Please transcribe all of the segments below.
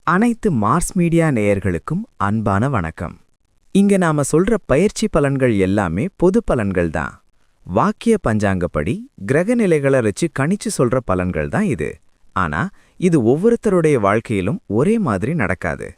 அனைத்து Mars media நேயர்களுக்கும் அன்பான வணக்கம். இங்க நாம சொல்ற பயிற்சி பலன்கள் எல்லாமே பொது பலன்கள் தான். வாக்கிய பஞ்சாங்கப்படி கிரக நிலைகளை வச்சு கணிச்சு சொல்ற பலன்கள் தான் இது. ஆனா இது ஒவ்வொருத்தருடைய வாழ்க்கையிலும் ஒரே மாதிரி நடக்காது.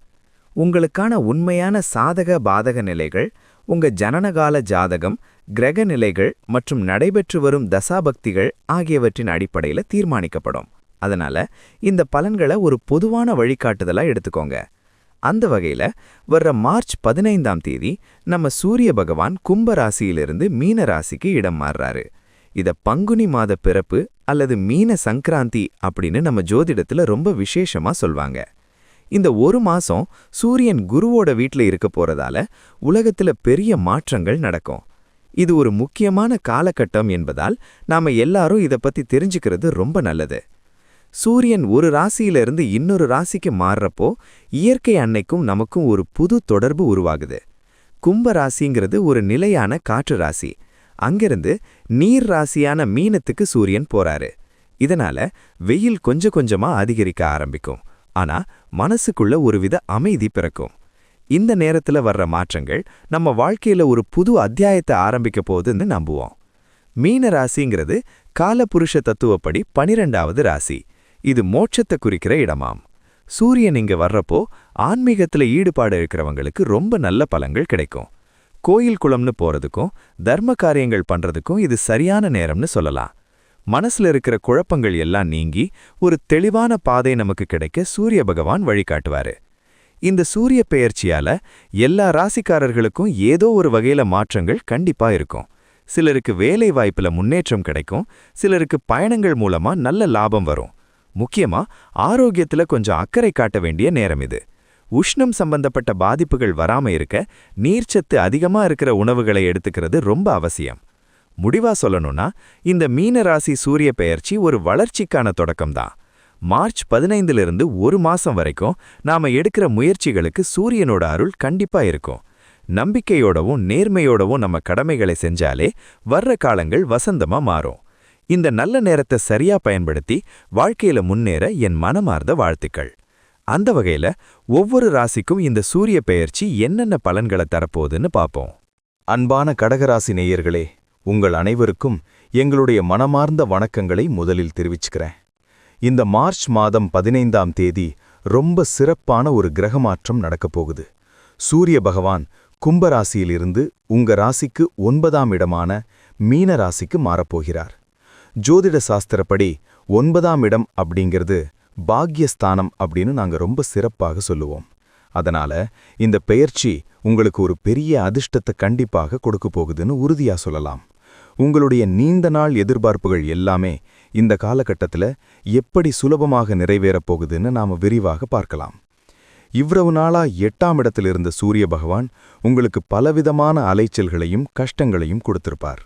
உங்களுக்கான உண்மையான சாதக பாதக நிலைகள் உங்க ஜனனகால ஜாதகம், கிரக நிலைகள் மற்றும் நடைபெற்று வரும் தசாபக்திகள் ஆகியவற்றின் அடிப்படையில தீர்மானிக்கப்படும். அதனால இந்த பலன்களை ஒரு பொதுவான வழிகாட்டுதலா எடுத்துக்கோங்க. அந்த வகையில வர்ற மார்ச் 15ஆம் தேதி நம்ம சூரிய பகவான் கும்ப ராசியிலிருந்து மீன ராசிக்கு இடம் மாறுறாரு. இத பங்குனி மாத பிறப்பு அல்லது மீன சங்கராந்தி அப்படின்னு நம்ம ஜோதிடத்துல ரொம்ப விசேஷமா சொல்வாங்க. இந்த ஒரு மாசம் சூரியன் குருவோட வீட்ல இருக்க போறதால உலகத்துல பெரிய மாற்றங்கள் நடக்கும். இது ஒரு முக்கியமான காலகட்டம் என்பதால் நாம எல்லாரும் இத பத்தி தெரிஞ்சுக்கிறது ரொம்ப நல்லது. சூரியன் ஒரு ராசியிலிருந்து இன்னொரு ராசிக்கு மாறுறப்போ இயற்கை அன்னைக்கும் நமக்கும் ஒரு புது தொடர்பு உருவாகுது. கும்ப ராசிங்கிறது ஒரு நிலையான காற்று ராசி. அங்கிருந்து நீர் ராசியான மீனத்துக்கு சூரியன் போறாரு. இதனால வெயில் கொஞ்சம் கொஞ்சமா அதிகரிக்க ஆரம்பிக்கும். ஆனா மனசுக்குள்ள ஒருவித அமைதி பிறக்கும். இந்த நேரத்துல வர்ற மாற்றங்கள் நம்ம வாழ்க்கையில ஒரு புது அத்தியாயத்தை ஆரம்பிக்க போகுதுன்னு நம்புவோம். மீன ராசிங்கிறது காலபுருஷ தத்துவப்படி 12வது ராசி. இது மோட்சத்தை குறிக்கிற இடமாம். சூரியன் இங்க வர்றப்போ ஆன்மீகத்துல ஈடுபாடு இருக்கிறவங்களுக்கு ரொம்ப நல்ல பலன்கள் கிடைக்கும். கோயில் குளம்னு போறதுக்கும் தர்ம காரியங்கள் பண்றதுக்கும் இது சரியான நேரம்னு சொல்லலாம். மனசுல இருக்கிற குழப்பங்கள் எல்லாம் நீங்கி ஒரு தெளிவான பாதை நமக்கு கிடைக்க சூரிய பகவான் வழிகாட்டுவாரு. இந்த சூரிய பெயர்ச்சியால எல்லா ராசிக்காரர்களுக்கும் ஏதோ ஒரு வகையில மாற்றங்கள் கண்டிப்பா இருக்கும். சிலருக்கு வேலை வாய்ப்புல முன்னேற்றம் கிடைக்கும், சிலருக்கு பயணங்கள் மூலமா நல்ல லாபம் வரும். முக்கியமா ஆரோக்கியத்துல கொஞ்சம் அக்கறை காட்ட வேண்டிய நேரம் இது. உஷ்ணம் சம்பந்தப்பட்ட பாதிப்புகள் வராம இருக்க நீர்ச்சத்து அதிகமா இருக்கிற உணவுகளை எடுத்துக்கிறது ரொம்ப அவசியம். முடிவா சொல்லணும்னா இந்த மீன ராசி சூரிய பெயர்ச்சி ஒரு வளர்ச்சிக்கான தொடக்கம்தான். மார்ச் 15லிருந்து ஒரு மாசம் வரைக்கும் நாம எடுக்கிற முயற்சிகளுக்கு சூரியனோட அருள் கண்டிப்பா இருக்கும். நம்பிக்கையோடவும் நேர்மையோடவும் நம்ம கடமைகளை செஞ்சாலே வர்ற காலங்கள் வசந்தமா மாறும். இந்த நல்ல நேரத்தை சரியா பயன்படுத்தி வாழ்க்கையில முன்னேற என் மனமார்ந்த வாழ்த்துக்கள். அந்த வகையில ஒவ்வொரு ராசிக்கும் இந்த சூரிய பெயர்ச்சி என்னென்ன பலன்களை தரப்போகுதுன்னு பார்ப்போம். அன்பான கடகராசி நேயர்களே, உங்கள் அனைவருக்கும் எங்களுடைய மனமார்ந்த வணக்கங்களை முதலில் தெரிவிச்சுக்கிறேன். இந்த மார்ச் மாதம் 15ஆம் தேதி ரொம்ப சிறப்பான ஒரு கிரகமாற்றம் நடக்கப் போகுது. சூரிய பகவான் கும்பராசியிலிருந்து உங்க ராசிக்கு 9ஆம் இடமான மீன ராசிக்கு மாறப்போகிறார். ஜோதிட சாஸ்திரப்படி 9ஆம் இடம் அப்படிங்கிறது பாக்யஸ்தானம் அப்படின்னு நாங்க ரொம்ப சிறப்பாக சொல்லுவோம். அதனால இந்த பெயர்ச்சி உங்களுக்கு ஒரு பெரிய அதிர்ஷ்டத்தை கண்டிப்பாக கொடுக்க போகுதுன்னு உறுதியா சொல்லலாம். உங்களுடைய நீண்ட நாள் எதிர்பார்ப்புகள் எல்லாமே இந்த காலகட்டத்தில் எப்படி சுலபமாக நிறைவேறப் போகுதுன்னு நாம விரிவாக பார்க்கலாம். இவ்வளவு நாளா 8ஆம் இடத்தில் இருந்த சூரிய பகவான் உங்களுக்கு பலவிதமான அலைச்சல்களையும் கஷ்டங்களையும் கொடுத்திருப்பார்.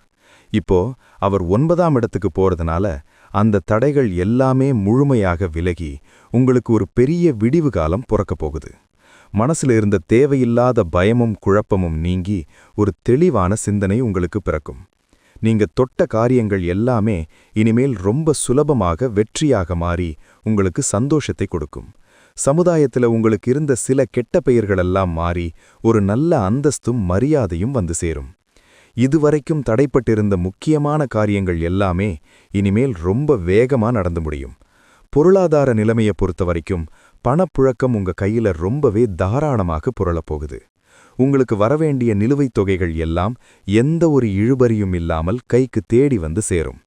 இப்போ அவர் 9ஆம் இடத்துக்கு போறதுனால அந்த தடைகள் எல்லாமே முழுமையாக விலகி உங்களுக்கு ஒரு பெரிய விடிவு காலம் பிறக்கப் போகுது. மனசுல இருந்த தேவையில்லாத பயமும் குழப்பமும் நீங்கி ஒரு தெளிவான சிந்தனை உங்களுக்கு பிறக்கும். நீங்க தொட்ட காரியங்கள் எல்லாமே இனிமேல் ரொம்ப சுலபமாக வெற்றியாக மாறி உங்களுக்கு சந்தோஷத்தை கொடுக்கும். சமுதாயத்துல உங்களுக்கு இருந்த சில கெட்ட பெயர்களெல்லாம் மாறி ஒரு நல்ல அந்தஸ்தும் மரியாதையும் வந்து சேரும். இதுவரைக்கும் தடைப்பட்டிருந்த முக்கியமான காரியங்கள் எல்லாமே இனிமேல் ரொம்ப வேகமா நடந்து முடியும். பொருளாதார நிலைமையை பொறுத்த வரைக்கும் பணப்புழக்கம் உங்க கையில ரொம்பவே தாராளமாக புரளப்போகுது. உங்களுக்கு வரவேண்டிய நிலுவைத் தொகைகள் எல்லாம் எந்த ஒரு இழுபறியும் இல்லாமல் கைக்கு தேடி வந்து சேரும்.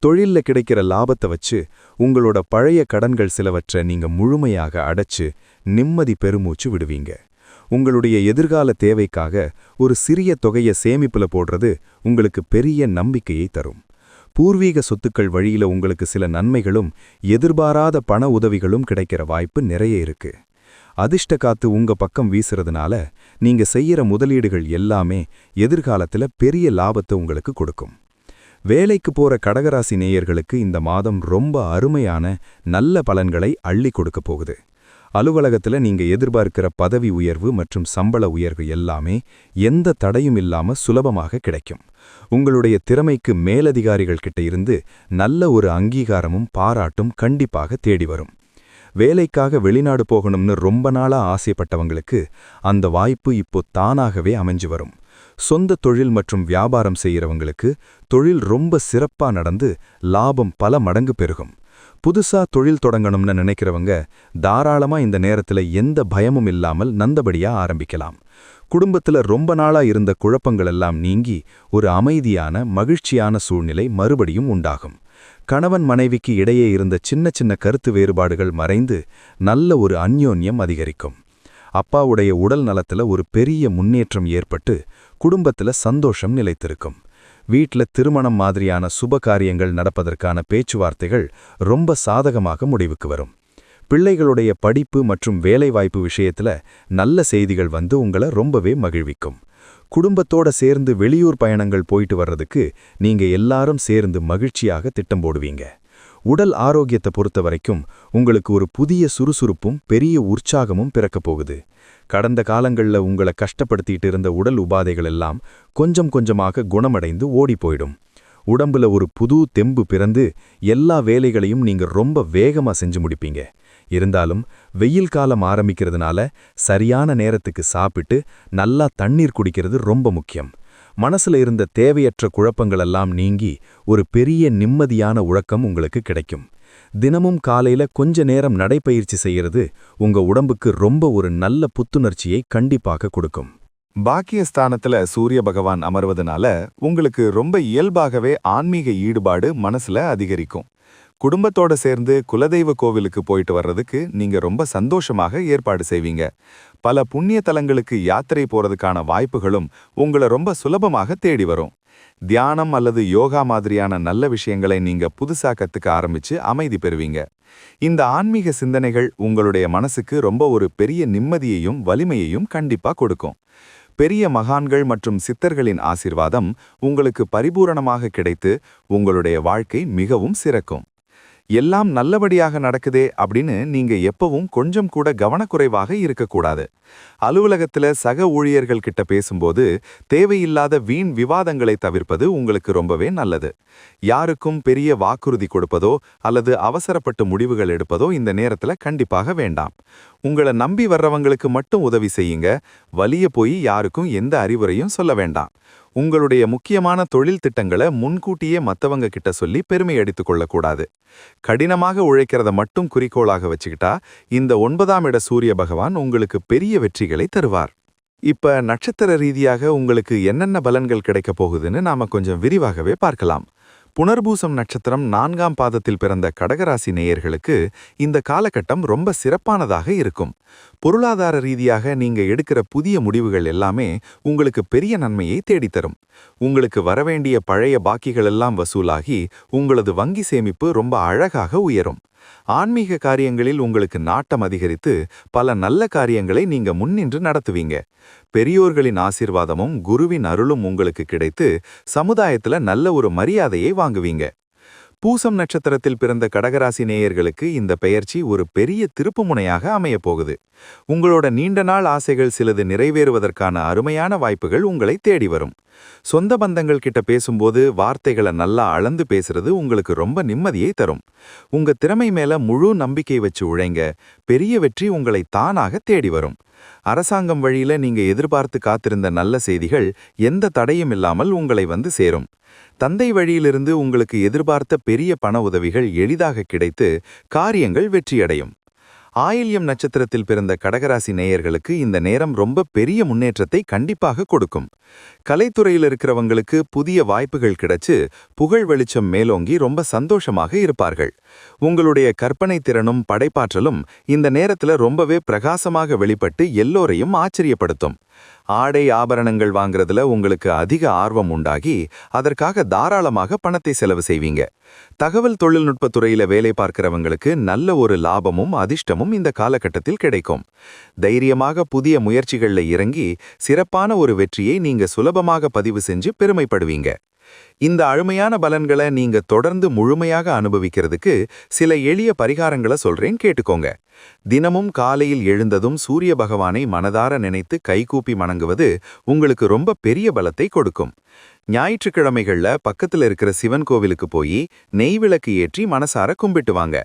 தொழில்ல கிடைக்கிற லாபத்தை வச்சு உங்களோட பழைய கடன்கள் சிலவற்றை நீங்க முழுமையாக அடைச்சு நிம்மதி பெருமூச்சு விடுவீங்க. உங்களுடைய எதிர்கால தேவைக்காக ஒரு சிறிய தொகையை சேமிப்புல போடுறது உங்களுக்கு பெரிய நம்பிக்கையை தரும். பூர்வீக சொத்துக்கள் வழியில உங்களுக்கு சில நன்மைகளும் எதிர்பாராத பண உதவிகளும் கிடைக்கிற வாய்ப்பு நிறைய இருக்கு. அதிர்ஷ்ட காத்து உங்க பக்கம் வீசுறதுனால நீங்க செய்யற முதலீடுகள் எல்லாமே எதிர்காலத்துல பெரிய லாபத்தை உங்களுக்கு கொடுக்கும். வேலைக்கு போற கடகராசி நேயர்களுக்கு இந்த மாதம் ரொம்ப அருமையான நல்ல பலன்களை அள்ளி கொடுக்க போகுது. அலுவலகத்துல நீங்க எதிர்பார்க்கிற பதவி உயர்வு மற்றும் சம்பள உயர்வு எல்லாமே எந்த தடையும் இல்லாம சுலபமாக கிடைக்கும். உங்களுடைய திறமைக்கு மேலதிகாரிகள் கிட்ட இருந்து நல்ல ஒரு அங்கீகாரமும் பாராட்டும் கண்டிப்பாக தேடி வரும். வேலைக்காக வெளிநாடு போகணும்னு ரொம்ப நாளா ஆசைப்பட்டவங்களுக்கு அந்த வாய்ப்பு இப்போ தானாகவே அமைஞ்சு வரும். சொந்த தொழில் மற்றும் வியாபாரம் செய்யறவங்களுக்கு தொழில் ரொம்ப சிறப்பா நடந்து லாபம் பல மடங்கு பெருகும். புதுசா தொழில் தொடங்கணும்னு நினைக்கிறவங்க தாராளமா இந்த நேரத்துல எந்த பயமும் இல்லாமல் நல்லபடியா ஆரம்பிக்கலாம். குடும்பத்துல ரொம்ப நாளா இருந்த குழப்பங்கள் எல்லாம் நீங்கி ஒரு அமைதியான மகிழ்ச்சியான சூழ்நிலை மறுபடியும் உண்டாகும். கணவன் மனைவிக்கு இடையே இருந்த சின்ன சின்ன கருத்து வேறுபாடுகள் மறைந்து நல்ல ஒரு அந்யோன்யம் அதிகரிக்கும். அப்பாவுடைய உடல் நலத்துல ஒரு பெரிய முன்னேற்றம் ஏற்பட்டு குடும்பத்துல சந்தோஷம் நிலைத்திருக்கும். வீட்ல திருமணம் மாதிரியான சுப காரியங்கள் நடப்பதற்கான பேச்சுவார்த்தைகள் ரொம்ப சாதகமாக முடிவுக்கு வரும். பிள்ளைகளுடைய படிப்பு மற்றும் வேலைவாய்ப்பு விஷயத்துல நல்ல செய்திகள் வந்து உங்களை ரொம்பவே மகிழ்விக்கும். குடும்பத்தோட சேர்ந்து வெளியூர் பயணங்கள் போயிட்டு வர்றதுக்கு நீங்க எல்லாரும் சேர்ந்து மகிழ்ச்சியாக திட்டம் போடுவீங்க. உடல் ஆரோக்கியத்தை பொறுத்த வரைக்கும் உங்களுக்கு ஒரு புதிய சுறுசுறுப்பும் பெரிய உற்சாகமும் பிறக்கப் போகுது. கடந்த காலங்கள்ல உங்களை கஷ்டப்படுத்திட்டு இருந்த உடல் உபாதைகள் எல்லாம் கொஞ்சம் கொஞ்சமாக குணமடைந்து ஓடி போயிடும். உடம்புல ஒரு புது தெம்பு பிறந்து எல்லா வேலைகளையும் நீங்க ரொம்ப வேகமா செஞ்சு முடிப்பீங்க. இருந்தாலும் வெயில் காலம் ஆரம்பிக்கிறதுனால சரியான நேரத்துக்கு சாப்பிட்டு நல்லா தண்ணீர் குடிக்கிறது ரொம்ப முக்கியம். மனசுல இருந்த தேவையற்ற குழப்பங்களெல்லாம் நீங்கி ஒரு பெரிய நிம்மதியான உறக்கம் உங்களுக்கு கிடைக்கும். தினமும் காலையில கொஞ்ச நேரம் நடைப்பயிற்சி செய்யறது உங்க உடம்புக்கு ரொம்ப ஒரு நல்ல புத்துணர்ச்சியை கண்டிப்பாக கொடுக்கும். பாக்கியஸ்தானத்துல சூரிய பகவான் அமர்வதனால உங்களுக்கு ரொம்ப இயல்பாகவே ஆன்மீக ஈடுபாடு மனசுல அதிகரிக்கும். குடும்பத்தோட சேர்ந்து குலதெய்வ கோவிலுக்கு போயிட்டு வர்றதுக்கு நீங்க ரொம்ப சந்தோஷமாக ஏற்பாடு செய்வீங்க. பல புண்ணிய தலங்களுக்கு யாத்திரை போறதுக்கான வாய்ப்புகளும் உங்களை ரொம்ப சுலபமாக தேடி வரும். தியானம் அல்லது யோகா மாதிரியான நல்ல விஷயங்களை நீங்க புதுசா கத்துக்க ஆரம்பிச்சு அமைதி பெறுவீங்க. இந்த ஆன்மீக சிந்தனைகள் உங்களுடைய மனசுக்கு ரொம்ப ஒரு பெரிய நிம்மதியையும் வலிமையையும் கண்டிப்பா கொடுக்கும். பெரிய மகான்கள் மற்றும் சித்தர்களின் ஆசீர்வாதம் உங்களுக்கு பரிபூரணமாக கிடைத்து உங்களுடைய வாழ்க்கை மிகவும் சிறக்கும். எல்லாம் நல்லபடியாக நடக்குதே அப்படின்னு நீங்க எப்பவும் கொஞ்சம் கூட கவனக்குறைவாக இருக்கக்கூடாது. அலுவலகத்துல சக ஊழியர்கள் கிட்ட பேசும்போது தேவையில்லாத வீண் விவாதங்களை தவிர்ப்பது உங்களுக்கு ரொம்பவே நல்லது. யாருக்கும் பெரிய வாக்குறுதி கொடுப்பதோ அல்லது அவசரப்பட்டு முடிவுகள் எடுப்பதோ இந்த நேரத்துல கண்டிப்பாக வேண்டாம். உங்களை நம்பி வர்றவங்களுக்கு மட்டும் உதவி செய்யுங்க. வலிய போய் யாருக்கும் எந்த அறிவுரையும் சொல்ல வேண்டாம். உங்களுடைய முக்கியமான தொழில் திட்டங்களை முன்கூட்டியே மத்தவங்க கிட்ட சொல்லி பெருமை அடித்துக் கொள்ளக்கூடாது. கடினமாக உழைக்கிறத மட்டும் குறிக்கோளாக வச்சுக்கிட்டா இந்த 9ஆம் இட சூரிய பகவான் உங்களுக்கு பெரிய வெற்றிகளை தருவார். இப்ப நட்சத்திர ரீதியாக உங்களுக்கு என்னென்ன பலன்கள் கிடைக்கப் போகுதுன்னு நாம கொஞ்சம் விரிவாகவே பார்க்கலாம். புனர்பூசம் நட்சத்திரம் 4ஆம் பாதத்தில் பிறந்த கடகராசி நேயர்களுக்கு இந்த காலகட்டம் ரொம்ப சிறப்பானதாக இருக்கும். பொருளாதார ரீதியாக நீங்க எடுக்கிற புதிய முடிவுகள் எல்லாமே உங்களுக்கு பெரிய நன்மையை தேடித்தரும். உங்களுக்கு வரவேண்டிய பழைய பாக்கிகள் எல்லாம் வசூலாகி உங்களது வங்கி சேமிப்பு ரொம்ப அழகாக உயரும். ஆன்மீக காரியங்களில் உங்களுக்கு நாட்டம் அதிகரித்து பல நல்ல காரியங்களை நீங்க முன்னின்று நடத்துவீங்க. பெரியோர்களின் ஆசீர்வாதமும் குருவின் அருளும் உங்களுக்கு கிடைத்து சமுதாயத்துல நல்ல ஒரு மரியாதையை வாங்குவீங்க. பூசம் நட்சத்திரத்தில் பிறந்த கடகராசி நேயர்களுக்கு இந்த பெயர்ச்சி ஒரு பெரிய திருப்புமுனையாக அமையப் போகுது. உங்களோட நீண்ட நாள் ஆசைகள் சிலது நிறைவேறுவதற்கான அருமையான வாய்ப்புகள் உங்களை தேடி வரும். சொந்த பந்தங்கள் கிட்ட பேசும்போது வார்த்தைகளை நல்லா அளந்து பேசுறது உங்களுக்கு ரொம்ப நிம்மதியை தரும். உங்க திறமை மேல முழு நம்பிக்கை வச்சு உழைங்க. பெரிய வெற்றி உங்களை தானாக தேடி வரும். அரசாங்கம் வழியில நீங்க எதிர்பார்த்து காத்திருந்த நல்ல செய்திகள் எந்த தடையும் இல்லாமல் உங்களை வந்து சேரும். தந்தை வழியிலிருந்து உங்களுக்கு எதிர்பார்த்த பெரிய பண உதவிகள் எளிதாக கிடைத்து காரியங்கள் வெற்றியடையும். ஆயில்யம் நட்சத்திரத்தில் பிறந்த கடகராசி நேயர்களுக்கு இந்த நேரம் ரொம்ப பெரிய முன்னேற்றத்தை கண்டிப்பாக கொடுக்கும். கலைத்துறையில் இருக்கிறவங்களுக்கு புதிய வாய்ப்புகள் கிடைச்சு புகழ் வெளிச்சம் மேலோங்கி ரொம்ப சந்தோஷமாக இருப்பார்கள். உங்களுடைய கற்பனை திறனும் படைப்பாற்றலும் இந்த நேரத்துல ரொம்பவே பிரகாசமாக வெளிப்பட்டு எல்லோரையும் ஆச்சரியப்படுத்தும். ஆடை ஆபரணங்கள் வாங்குறதுல உங்களுக்கு அதிக ஆர்வம் உண்டாகி அதற்காக தாராளமாக பணத்தை செலவு செய்வீங்க. தகவல் தொழில்நுட்பத் துறையில வேலை பார்க்கிறவங்களுக்கு நல்ல ஒரு லாபமும் அதிர்ஷ்டமும் இந்த காலகட்டத்தில் கிடைக்கும். தைரியமாக புதிய முயற்சிகள்ல இறங்கி சிறப்பான ஒரு வெற்றியை நீங்க சுலபமாக பதிவு செஞ்சு பெருமைப்படுவீங்க. இந்த அருமையான பலன்களை நீங்க தொடர்ந்து முழுமையாக அனுபவிக்கிறதுக்கு சில எளிய பரிகாரங்களை சொல்றேன், கேட்டுக்கோங்க. தினமும் காலையில் எழுந்ததும் சூரிய பகவானை மனதார நினைத்து கைகூப்பி வணங்குவது உங்களுக்கு ரொம்ப பெரிய பலத்தை கொடுக்கும். ஞாயிற்றுக்கிழமைகள்ல பக்கத்துல இருக்கிற சிவன் கோவிலுக்கு போய் நெய் விளக்கு ஏற்றி மனசார கும்பிட்டு வாங்க.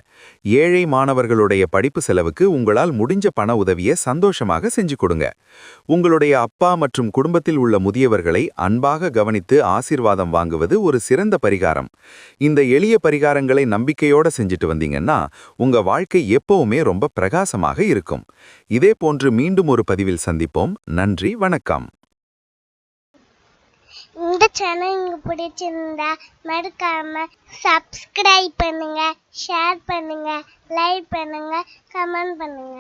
ஏழை மாணவர்களுடைய படிப்பு செலவுக்கு உங்களால் முடிஞ்ச பண உதவியை சந்தோஷமாக செஞ்சு கொடுங்க. உங்களுடைய அப்பா மற்றும் குடும்பத்தில் உள்ள முதியவர்களை அன்பாக கவனித்து ஆசீர்வாதம் வாங்குவது ஒரு சிறந்த பரிகாரம். இந்த எளிய பரிகாரங்களை நம்பிக்கையோட செஞ்சுட்டு வந்தீங்கன்னா உங்க வாழ்க்கை எப்பவுமே ரொம்ப பிரகாசமாக இருக்கும். இதே போன்று மீண்டும் ஒரு பதிவில் சந்திப்போம். நன்றி, வணக்கம். இந்த சேனல் உங்களுக்கு பிடிச்சிருந்தா மறக்காம சப்ஸ்கிரைப் பண்ணுங்க, ஷேர் பண்ணுங்க, லைக் பண்ணுங்க, கமெண்ட் பண்ணுங்க.